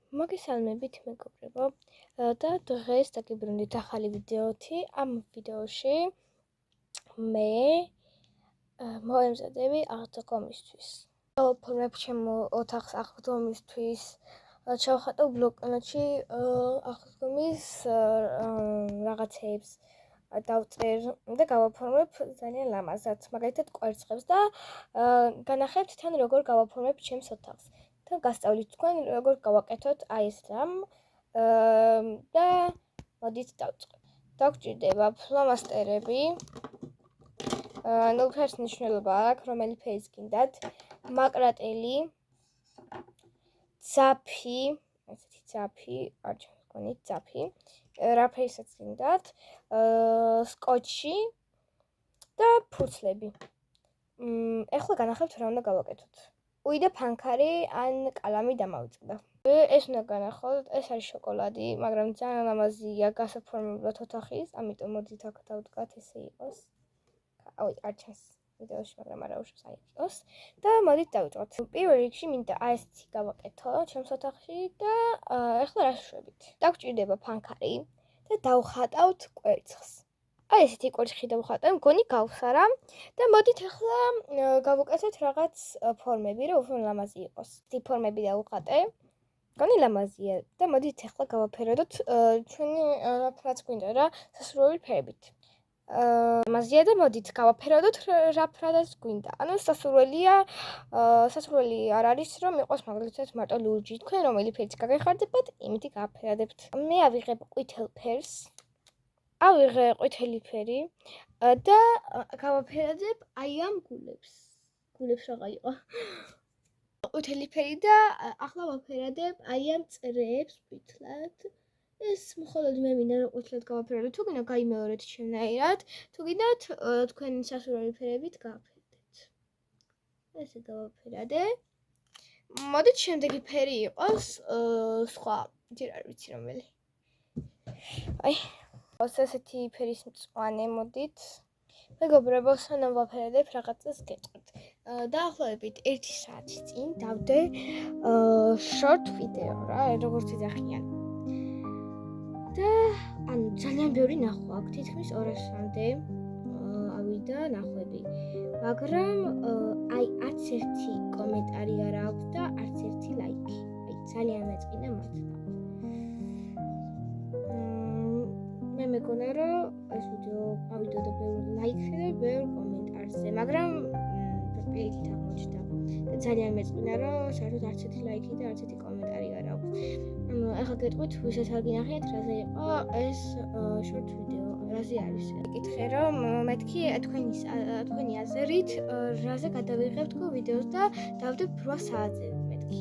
მოგესალმებით მეგობრებო და დღეს დაგიბრუნდით ახალი ვიდეოთი. ამ ვიდეოში მე მოემზადები აღდგომისთვის. ფორმებ ჩემო ოთახს აღდგომისთვის ჩავხატავ ბლოკნოტში აღდგომის რაღაცეებს დავწერ და გავაფორმებ ძალიან ლამაზად, მაგალითად კვერცხებს და განახებთ თან როგორ გავაფორმებ ჩემს ოთახს. და გასწავლით თქვენ როგორ გავაკეთოთ აი ეს რამ და მოდით დავწყებთ. დაგჭირდება ფლომასტერები, ნულფერს ნიშნულობა აქვს, რომელი ფერის გინდათ, მაკრატელი, ძაფი, ესეთი ძაფი, არ ჩავგონით ძაფი, რა ფერისაც გინდათ, სკოტჩი და ფურცლები. ეხლა განახებთ რა უნდა გავაკეთოთ. უიდა ფანქარი ან კალამი დამავიწყდა. ეს უნდა განახოთ, ეს არის შოკოლადი, მაგრამ ძალიან ლამაზია გასაფორმებლად ოთახის, ამიტომ მოდით აქ დავდგათ ესე იყოს. აი, არ ჩანს ვიდეოში, მაგრამ არა უშავს აი იყოს და მოდით დავიწყოთ. პირველ რიგში მინდა აი ესეთი გავაკეთო ჩემს ოთახში და ეხლა რა ვშვებით. დაგჭირდება ფანქარი და დავხატავთ კვერცხს. აი ესეთი კვერცხი დავხატავ, მგონი გავს არა და მოდით ახლა გავუკეთოთ რაღაც ფორმები, რომ უფრო ლამაზი იყოს. ეს ფორმები დავუხატე. მგონი ლამაზია და მოდით ახლა გავაფეროდოთ ჩვენი რაც გვინდა რა სასურველი ფერებით. ლამაზია და მოდით გავაფეროდოთ რა ფრადაც გვინდა. ანუ სასურველი არ არის რომ იყოს მაგალითად მარტო ლურჯი. თქვენ რომელი ფერიც გაგეხარდებათ, იმითი გავაფერადებთ. მე ავიღებ ყვითელ ფერს. ავიღე ყვითელი ფერი და გავაფერადებ აი ამ გულებს. გულებს რაღა იყო. ყვითელი ფერი და ახლა ვაფერადებ აი ამ წრეებს ყვითლად. ეს მხოლოდ მე მინდა რომ ყვითლად გავაფერადოთ. თუ გინდა გაიმეორეთ ჩემნაირად, თუ გინდათ თქვენი სასურველი ფერებით გავაფერდეთ. ესე გავაფერადე. მოდით შემდეგი ფერი იყოს სხვა, ჯერ არ ვიცი რომელი. აი ესეთი ფერის მწვანე მოდით. მეგობრებო, სანამ ვაფერადებ რაღაცას გეტყვით. დაახლოებით 1 საათის წინ დავდე short video რა, როგორც ეძახიან. და ანუ ძალიან ბევრი ნახვა აქვს, თითქმის 200-მდე ავიდა ნახვები. მაგრამ აი არც ერთი კომენტარი არ აქვს და არც ერთი ლაიქი. აი ძალიან მეწყინა მათ. მე მეგონა რომ ეს ვიდეო ავიდოდა ბევრ ლაიქზე და ბევრ კომენტარზე, მაგრამ პირიქით აღმოჩნდა და ძალიან მეწყინა რომ საერთოდ არც ერთი ლაიქი და არც ერთი კომენტარი არ აქვს. ანუ ახლა გეტყვით, ვისაც არ გინახიათ, რაზე იყო ეს short video, რაზე არის. გიკითხე რომ მეთქი თქვენი აზრით რაზე გადავიღებთ ვიდეოს და დავდებ 8 საათზე მეთქი.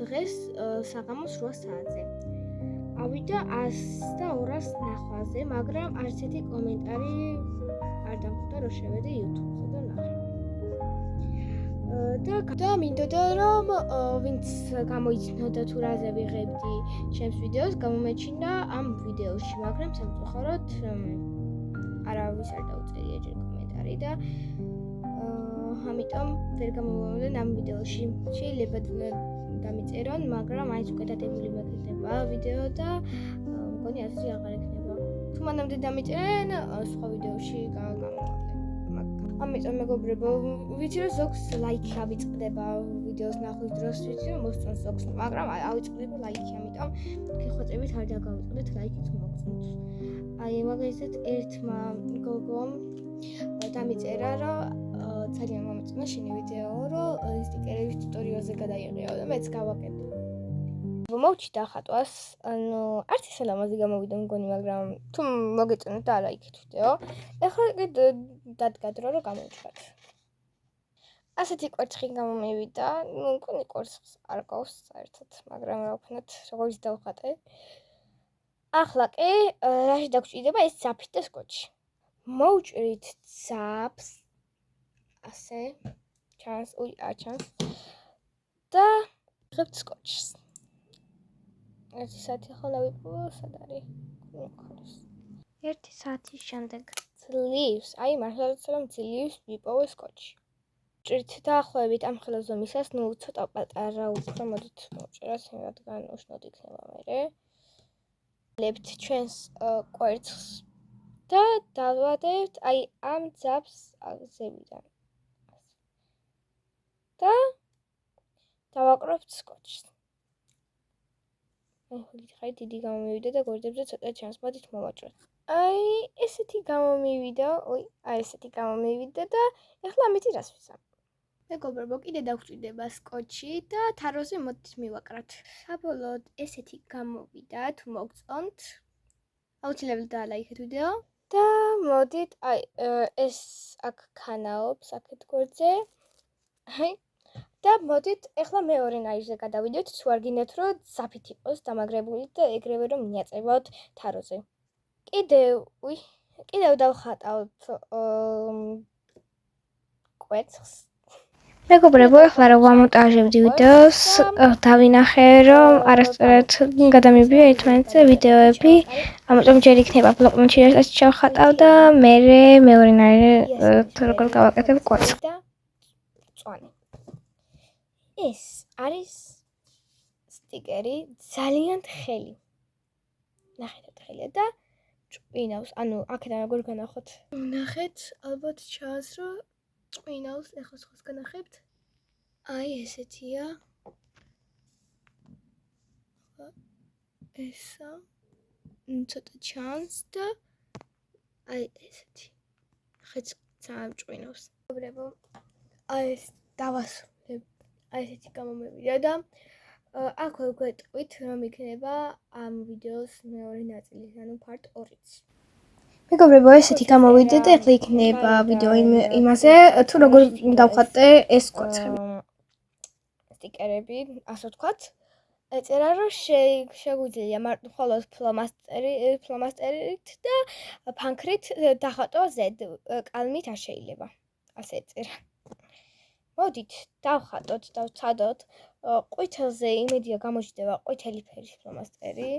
დღეს საღამოს 8 საათზე. ავიდა 100 და 200 ნახვაზე, მაგრამ არც ერთი კომენტარი არ დამხვდა რომ შევედე YouTube-ზე და ნახე. და მინდოდა რომ ვინც გამოიცნოდა თუ რაზე ვიღებდი ჩემს ვიდეოს, გამომეჩინა ამ ვიდეოში, მაგრამ სამწუხაროდ არავის არ დაუწერია ჯერ კომენტარი და ამიტომ ვერ გამომავლენ ამ ვიდეოში. შეიძლება დამიწერონ, მაგრამ აიც უკვე დადებული მეკითხება ვიდეო და მგონი ასე აღარ ექნება. თუ მანამდე დამიწერენ, სხვა ვიდეოში გამოვავლენ. ამიტომ მეგობრებო, ვიცი რომ ზოგს ლაიქი ავიწყდება ვიდეოს ნახვის დროს, ვიცი რომ მოსწონს ზოგს, მაგრამ ავიწყდება ლაიქი, ამიტომ გეხვეწებით არ დაგავიწყდეთ ლაიქი თუ მოგწონთ. აი მაგალითად ერთმა გოგომ დამიწერა რომ ძალიან მომეწონა შენი ვიდეო, რომ სტიკერების ტუტორიალზე გადაიღეო და მეც გავაკეთე. მოვჭი დახატვას, ანუ არც ისე ლამაზი გამოვიდა მგონი, მაგრამ თუ მოგეწონათ და ალაიქეთ ვიდეო. ეხლა დადგა დრო რომ გამოვჭრათ. ასეთი კვერცხი გამომივიდა, მგონი კვერცხს არ გავს საერთოდ, მაგრამ რა ვქნათ, როგორც დავხატე. ახლა კი რაში დაგჭირდება ეს ძაფი და სკოტჩი. მოვჭრით ძაფს ასე ჩანს, არ ჩანს და ვიღებთ სკოტჩს. 1 საათი ახლა ვიპოვო, სად არის? 1 საათის შემდეგ ძლივს, აი მართლაც რომ ძლივს ვიპოვე სკოტჩი. ჭირთ დაახლოებით ამ ხელის ზომისას, ნუ ცოტა პატარა უფრო მოდით მოვჭერათ, რადგან უშნოდ იქნება მერე. ლებთ ჩვენს კვერცხს და დავადევთ აი ამ ძაბს ზევიდან. და დავაკროფთ სკოტჩს. ხай დიდი გამომივიდა და გვერდებზე ცოტა ჩანს. მოდით მოვაჭროთ. აი ესეთი გამომივიდა, აი ესეთი გამომივიდა და ეხლა ამით რას ვისამ? მეგობრებო, კიდე დაგვჭირდება სკოტჩი და თაროზე მოდით მივაკრათ. საბოლოოდ ესეთი გამოვიდა, თუ მოგწონთ. აუცილებლად დაალაიქეთ ვიდეო და მოდით აი ეს აქ ქანაობს აქეთ გვერდზე. აი და მოდით ეხლა მეორე ნაირზე გადავიდეთ, თუ არ გინდათ რომ ზაფით იყოს დამაგრებული და ეგრევე რომ მიაწევოთ თაროზე. კიდევ დავხატავთ კვერცხს. მეგობრებო, ეხლა რომ ვამონტაჟებდი ვიდეოს, დავინახე რომ არასწორად გადამიბია ერთმანეთზე ვიდეოები, ამიტომ ჯერ იქნება ბლოკნოტში რასაც ჩავხატავ და მერე მეორე ნაირზე როგორ გავაკეთებ კვერცხს. და წვანი. ეს არის სტიკერი, ძალიან თხელი. ნახეთ თხელი და ჭვინავს, ანუ აქედან როგორ განახოთ. ნახეთ, ალბათ ჩანს რომ ჭვინავს, ეხლა სხვას განახებთ. აი ესეთია. ესა ცოტა ჩანს და აი ესეთი. ხეც ძალიან ჭვინავს. მეგობრებო, აი ეს დავასრულებ. აი ესეთი გამომივიდა და აქ ვეგვეტყვით რომ იქნება ამ ვიდეოს მეორე ნაწილი, ანუ part 2-იც. მეგობრებო, ესეთი გამოვიდა და ეხლა იქნება ვიდეო იმაზე, თუ როგორ დავხატე ეს კვერცხები. სტიკერები, ასე ვთქვათ. ეწერა რომ შეგვიძლია მხოლოდ ფლომასტერით და ფანქრით დახატო ზედ, კალმით არ შეიძლება. ასე ეწერა. მოდით დავხატოთ, დავცადოთ. ყვითელზე იმედია გამოჩნდება ყვითელი ფერის ფლომასტერი.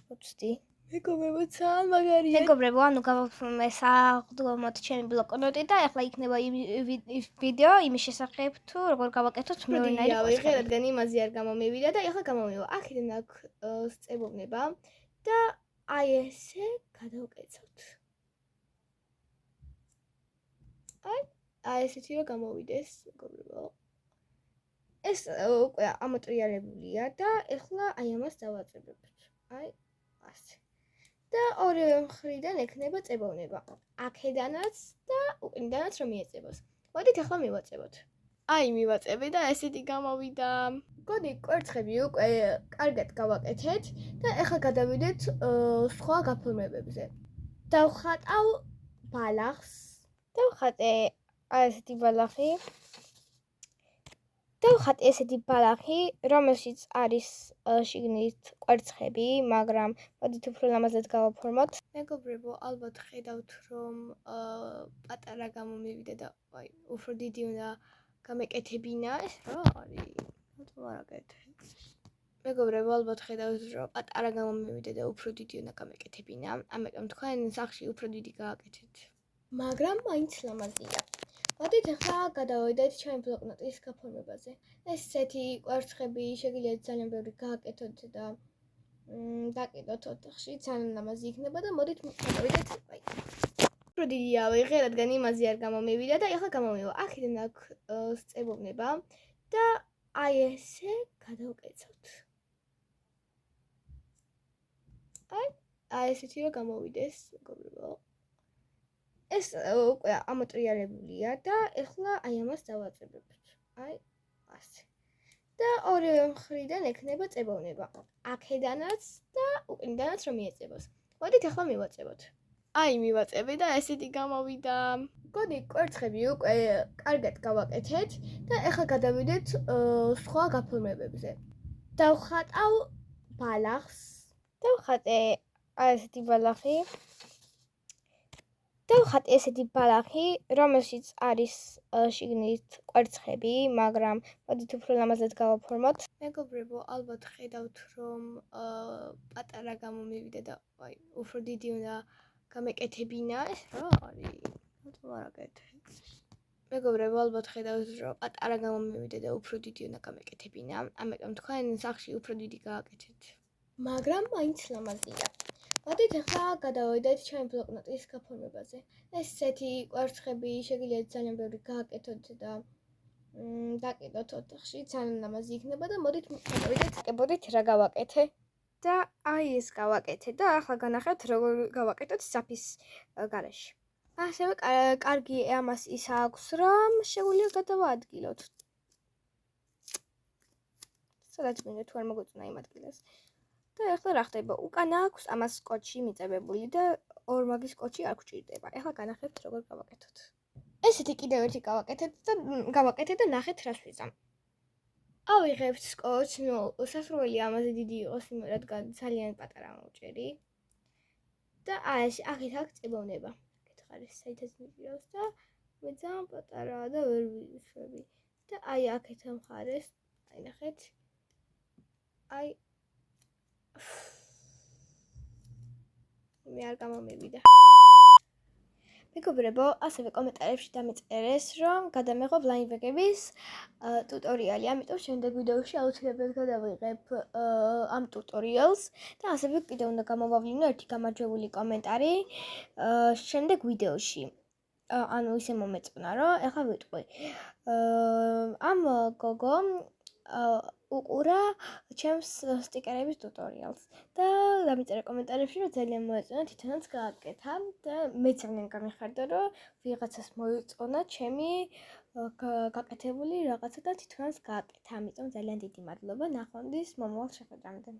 ვუწდი. მეგობრებო, ძალიან მაგარია. მეგობრებო, ანუ გავაფორმოთ ჩემი ბლოკნოტი და ეხლა იქნება ვიდეო იმის შესახებ, თუ როგორ გავაკეთოთ მეორნაირი კვერცხები. რადგან იმაზე არ გამომივიდა და ეხლა გამომივა. აქედან აქ სწებოვნება და აი ესე გადავკეცოთ. აი ესეთი რომ გამოვიდეს, მეგობრებო. ეს უკვე ამოტრიალებულია და ეხლა აი ამას დავაწებებთ. აი ასე. და ორივე მხრიდან ექნება წებოვნება. აქედანაც და უკიდანაც რომ მიეწებოს. მოდით ეხლა მივაწებოთ. აი მივაწებე და ესეთი გამოვიდა. გოდი კვერცხები უკვე კარგად გავაკეთეთ და ეხლა გადავიდეთ სხვა გაფორმებებზე. დავხატავ ბალახს. დავხატე აი ესეთი ბალახი. დავხატე ესეთი ბალახი, რომელშიც არის შიგნით კვერცხები, მაგრამ მოდით უფრო ლამაზად გავაფორმოთ. მეგობრებო, ალბათ ხედავთ რომ პატარა გამომივიდა და აი უფრო დიდი უნდა გამეკეთებინა. ეს რა არის? მოდი ვარაკეთე. მეგობრებო, ალბათ ხედავთ რომ პატარა გამომივიდა და უფრო დიდი უნდა გამეკეთებინა. ამიტომ თქვენ სახში უფრო დიდი გააკეთეთ. მაგრამ მაინც ლამაზია. მოდით ახლა გადავიდეთ ჩემი ბლოკნოტის გაფორმებაზე. ესეთი კვერცხები შეგიძლიათ ძალიან ბევრი გააკეთოთ და დაკიდოთ ოთახში, ძალიან ლამაზი იქნება და მოდით გადავიდეთ. აი. უფრო დიდია ვიღე, რადგან იმაზე არ გამომივიდა და ახლა გამომივა. აქედან აქ სწებოვნება და აი ესე გადავკეცოთ. აი ესეთი რომ გამოვიდეს, მეგობრებო. ეს უკვე ამოტრიალებულია და ეხლა აი ამას დავაწებებთ. აი ასე. და ორივე მხრიდან ექნება წებოვნება. აქედანაც და უკიდანაც რომ მიეწებოს. მოდით ახლა მივაწებოთ. აი მივაწებე და ესეთი გამოვიდა. გოდი კვერცხები უკვე კარგად გავაკეთეთ და ეხლა გადავიდეთ სხვა გაფორმებებზე. დავხატავ ბალახს. დავხატე აი ესეთი ბალახი. დავხატე ესეთი ბალახი, რომელშიც არის შიგნით კვერცხები, მაგრამ მოდით უფრო ლამაზად გავაფორმოთ. მეგობრებო, ალბათ ხედავთ რომ პატარა გამომივიდა და აი უფრო დიდი უნდა გამეკეთებინა. ეს რა არის? მოდი ვარაკეთე. მეგობრებო, ალბათ ხედავთ, რომ პატარა გამომივიდა და უფრო დიდი უნდა გამეკეთებინა, ამიტომ თქვენ სახლში უფრო დიდი გააკეთეთ. მაგრამ მაინც ლამაზია. მოდით ახლა გადავიდეთ ჩემი ბლოკნოტის გაფორმებაზე. ესეთი კვერცხები შეგიძლიათ ძალიან ბევრი გააკეთოთ და დაკიდოთ ოთახში, ძალიან ლამაზი იქნება და მოდით გადავიდეთ რა გავაკეთე. და აი ეს გავაკეთე და ახლა განახეთ როგორ გავაკეთოთ საფის გარეშე. ასევე კარგი ამას ის აქვს, რომ შეგვიძლია გადავაადგილოთ. სადაც მინდა თუ არ მოგვეწონა იმ ადგილას. და ახლა რა ხდება? უკან აქვს ამას სკოტჩი მიწებებული და ორმაგის სკოტჩი არ გვჭირდება. ახლა განახებთ როგორ გავაკეთოთ. ესეთი კიდევ ერთი გავაკეთე და ნახეთ რას ვიზამ. ავიღებთ სკოტჩს, სასურველი ამაზე დიდი იყოს, რადგან ძალიან პატარა მოვჭერი. და აი აქეთ აქ წებოვნება. არის საითაც მიყავს და მე ძალიან პატარაა და ვერ ვიშვები. და აი აქეთ ამხარეს, აი ნახეთ. აი მე არ გამომივიდა. მეგობრებო, ასევე კომენტარებში დამეწერეს, რომ გადამეღო ბლაინდბეგების ტუტორიალი, ამიტომ შემდეგ ვიდეოში აუცილებლად გადავიღებ ამ ტუტორიალს და ასევე კიდევ უნდა გამოვავლინო ერთი გამარჯვებული კომენტარი შემდეგ ვიდეოში. ანუ ისე მომეწონა, რომ ეხლა ვიტყვი. ამ გოგო უყურა ჩემს სტიკერების ტუტორიალს და დამეწერა კომენტარებში, რომ ძალიან მოეწონა, თვითონაც გააკეთა და მეც ძალიან გამიხარდა, რომ ვიღაცას მოეწონა ჩემი გაკეთებული რაღაცა და თვითონაც გააკეთა. ამიტომ ძალიან დიდი მადლობა. ნახვამდის მომავალ შეხვედრამდე.